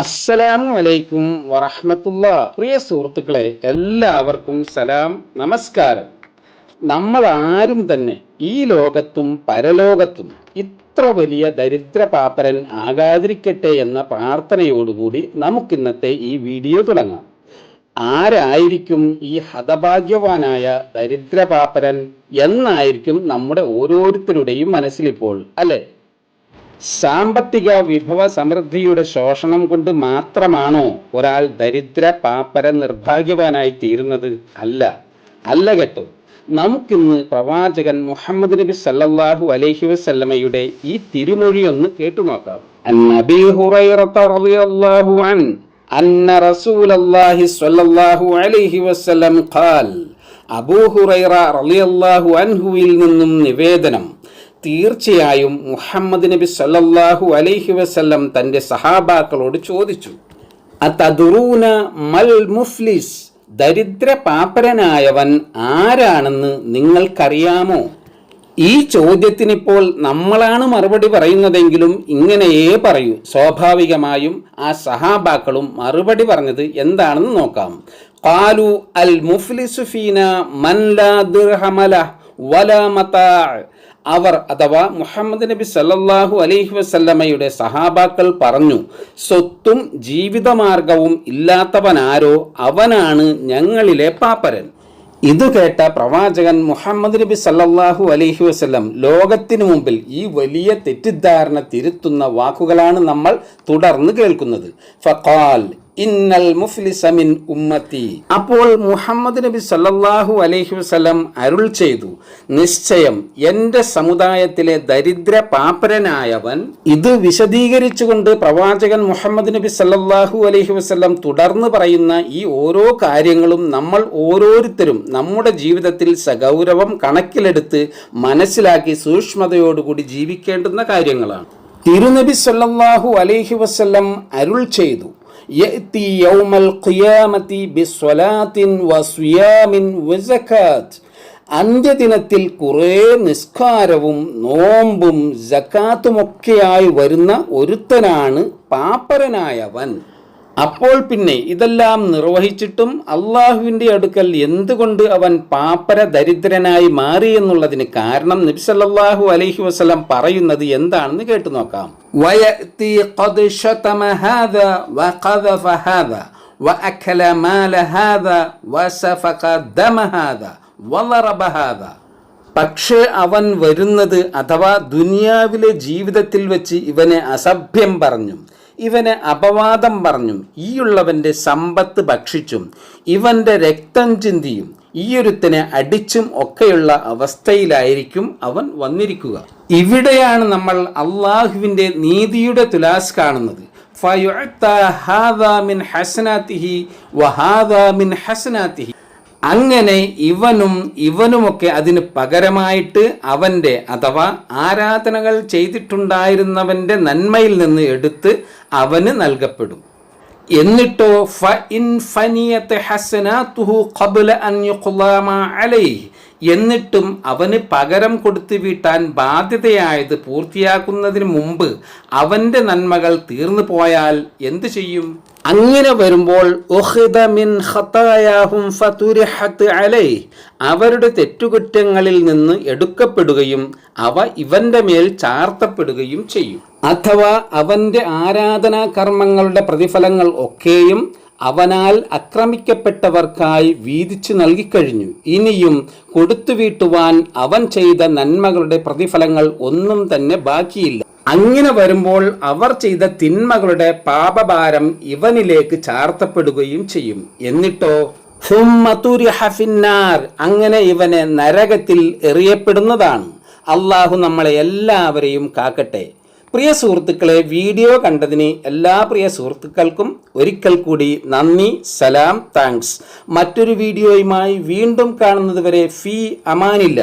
അസ്സലാമു അലൈക്കും വറഹ്മത്തുള്ള. പ്രിയ സുഹൃത്തുക്കളെ, എല്ലാവർക്കും സലാം, നമസ്കാരം. നമ്മൾ ആരും തന്നെ ഈ ലോകത്തും പരലോകത്തും ഇത്ര വലിയ ദരിദ്രപാപ്പരൻ ആകാതിരിക്കട്ടെ എന്ന പ്രാർത്ഥനയോടുകൂടി നമുക്കിന്നത്തെ ഈ വീഡിയോ തുടങ്ങാം. ആരായിരിക്കും ഈ ഹതഭാഗ്യവാനായ ദരിദ്രപാപ്പരൻ എന്നായിരിക്കും നമ്മുടെ ഓരോരുത്തരുടെയും മനസ്സിലിപ്പോൾ, അല്ലെ? സാമ്പത്തിക വിഭവ സമൃദ്ധിയുടെ ശോഷണം കൊണ്ട് മാത്രമാണോ ഒരാൾ ദരിദ്ര പാപ്പര നിർഭാഗ്യവാനായി തീരുന്നത്? അല്ല കേട്ടോ. നമുക്കിന്ന് പ്രവാചകൻ മുഹമ്മദ് നബി സല്ലല്ലാഹു അലൈഹി വസല്ലമയുടെ ഈ തിരുമൊഴി ഒന്ന് കേട്ടുനോക്കാം. നബി ഹുറൈറത റളിയല്ലാഹു അൻഹു അന്ന റസൂലല്ലാഹി സ്വല്ലല്ലാഹു അലൈഹി വസല്ലം ഖാൽ. അബൂ ഹുറൈറ റളിയല്ലാഹു അൻഹുവിൽ നിന്നും നിവേദനം, തീർച്ചയായും മുഹമ്മദ് നബി സല്ലല്ലാഹു അലൈഹി വസല്ലം തൻ്റെ സഹാബാക്കളോട് ചോദിച്ചു, അതദറൂന മൽ മുഫ്ലിസ്, ദരിദ്ര പാപ്പരനായവൻ ആരാണെന്ന് നിങ്ങൾക്കറിയാമോ? ഈ ചോദ്യത്തിനിപ്പോൾ നമ്മളാണ് മറുപടി പറയുന്നതെങ്കിലും ഇങ്ങനെയേ പറയൂ. സ്വാഭാവികമായും ആ സഹാബാക്കളും മറുപടി പറഞ്ഞത് എന്താണെന്ന് നോക്കാം. ഖാലു അൽ മുഫ്ലിസു ഫീന മൻ ലാ ദിർഹമ ലഹു വലാ മതാഅ. അവർ അഥവാ മുഹമ്മദ് നബി സല്ലല്ലാഹു അലൈഹി വസല്ലമയുടെ സഹാബാക്കൾ പറഞ്ഞു, സ്വത്തും ജീവിതമാർഗവും ഇല്ലാത്തവനാരോ അവനാണ് ഞങ്ങളിലെ പാപ്പരൻ. ഇത് കേട്ട പ്രവാചകൻ മുഹമ്മദ് നബി സല്ലല്ലാഹു അലൈഹി വസല്ലം ലോകത്തിനു മുമ്പിൽ ഈ വലിയ തെറ്റിദ്ധാരണ തിരുത്തുന്ന വാക്കുകളാണ് നമ്മൾ തുടർന്ന് കേൾക്കുന്നത്. ഫഖാൽ ഇന്നൽ മുഫ്ലിസ മിൻ ഉമ്മത്തി. അപ്പോൾ മുഹമ്മദ് നബി സല്ലല്ലാഹു അലൈഹി വസല്ലം അരുൾ ചെയ്തു, നിശ്ചയം എൻ്റെ സമുദായത്തിലെ ദരിദ്ര പാപ്പരനായവൻ. ഇത് വിശദീകരിച്ചുകൊണ്ട് പ്രവാചകൻ മുഹമ്മദ് നബി സല്ലല്ലാഹു അലൈഹി വസല്ലം തുടർന്ന് പറയുന്ന ഈ ഓരോ കാര്യങ്ങളും നമ്മൾ ഓരോരുത്തരും നമ്മുടെ ജീവിതത്തിൽ സഗൗരവം കണക്കിലെടുത്ത് മനസ്സിലാക്കി സൂക്ഷ്മതയോടുകൂടി ജീവിക്കേണ്ടുന്ന കാര്യങ്ങളാണ്. തിരുനബി സല്ലല്ലാഹു അലൈഹി വസല്ലം അരുൾ ചെയ്തു, യഅതി യൗമൽ ഖിയാമത്തി ബിസ്വലാത്തിൻ വസിയാമിൻ വസകാത്ത്. അന്ത്യദിനത്തിൽ കുറേ നിസ്കാരവും നോമ്പും സകാത്തുമൊക്കെയായി വരുന്ന ഒരുത്തനാണ് പാപ്പരനായവൻ. അപ്പോൾ പിന്നെ ഇതെല്ലാം നിർവഹിച്ചിട്ടും അള്ളാഹുവിൻ്റെ അടുക്കൽ എന്തുകൊണ്ട് അവൻ പാപ്പര ദരിദ്രനായി മാറി എന്നുള്ളതിന് കാരണം നബി സല്ലല്ലാഹു അലൈഹി വസല്ലം പറയുന്നത് എന്താണെന്ന് കേട്ടു നോക്കാം. വയഅതി ഖദ് ശതമ ഹാദാ വഖദഫ ഹാദാ വഅകല മാല ഹാദാ വസഫഖ ദമ ഹാദാ വളറബ ഹാദാ. പക്ഷേ അവൻ വരുന്നത് അഥവാ ദുനിയാവിലെ ജീവിതത്തിൽ വെച്ച് ഇവനെ അസഭ്യം പറഞ്ഞും ഇവനെ അപവാദം പറഞ്ഞും ഈയുള്ളവൻ്റെ സമ്പത്ത് ഭക്ഷിച്ചും ഇവൻ്റെ രക്തം ചിന്തിയും ഈയൊരുത്തനെ അടിച്ചും ഒക്കെയുള്ള അവസ്ഥയിലായിരിക്കും അവൻ വന്നിരിക്കുക. ഇവിടെയാണ് നമ്മൾ അള്ളാഹുവിൻ്റെ നീതിയുടെ തുലാസ് കാണുന്നത്. ഫയുഅത ഹാദാ മിൻ ഹസനാതിഹി വഹാദാ മിൻ ഹസനാതിഹി. അങ്ങനെ ഇവനുമൊക്കെ അതിന് പകരമായിട്ട് അവൻ്റെ അഥവാ ആരാധനകൾ ചെയ്തിട്ടുണ്ടായിരുന്നവൻ്റെ നന്മയിൽ നിന്ന് എടുത്ത് അവന് നൽകപ്പെടും. എന്നിട്ടോ ഫഇൻ ഫനിയത ഹസനാതുഹു ഖബ്ല അൻ യുഖ്ലാമ അലൈഹി. എന്നിട്ടും അവന് പകരം കൊടുത്തു വീട്ടാൻ ബാധ്യതയായത് പൂർത്തിയാക്കുന്നതിന് മുമ്പ് അവൻ്റെ നന്മകൾ തീർന്നു പോയാൽ എന്തു ചെയ്യും? അങ്ങനെ വരുമ്പോൾ ഉഖിദ മിൻ ഖതായാഹും ഫതുരിഹത് അലൈഹി. അവരുടെ തെറ്റുകുറ്റങ്ങളിൽ നിന്ന് എടുക്കപ്പെടുകയും അവ ഇവന്റെ മേൽ ചാർത്തപ്പെടുകയും ചെയ്യും. അഥവാ അവന്റെ ആരാധനാ കർമ്മങ്ങളുടെ പ്രതിഫലങ്ങൾ ഒക്കെയും അവനാൽ ആക്രമിക്കപ്പെട്ടവർക്കായി വീതിച്ചു നൽകിക്കഴിഞ്ഞു. ഇനിയും കൊടുത്തു വീട്ടുവാൻ അവൻ ചെയ്ത നന്മകളുടെ പ്രതിഫലങ്ങൾ ഒന്നും തന്നെ ബാക്കിയില്ല. അങ്ങനെ വരുമ്പോൾ അവർ ചെയ്ത തിന്മകളുടെ പാപഭാരം ഇവനിലേക്ക് ചാർത്തപ്പെടുകയും ചെയ്യും. എന്നിട്ടോ അങ്ങനെ ഇവനെ നരകത്തിൽ എറിയപ്പെടുന്നതാണ്. അള്ളാഹു നമ്മളെ എല്ലാവരെയും കാക്കട്ടെ. പ്രിയ സുഹൃത്തുക്കളെ, വീഡിയോ കണ്ടതിന് എല്ലാ പ്രിയ സുഹൃത്തുക്കൾക്കും ഒരിക്കൽ കൂടി നന്ദി, സലാം, താങ്ക്സ്. മറ്റൊരു വീഡിയോയുമായി വീണ്ടും കാണുന്നത് വരെ ഫീ അമാനില്ല.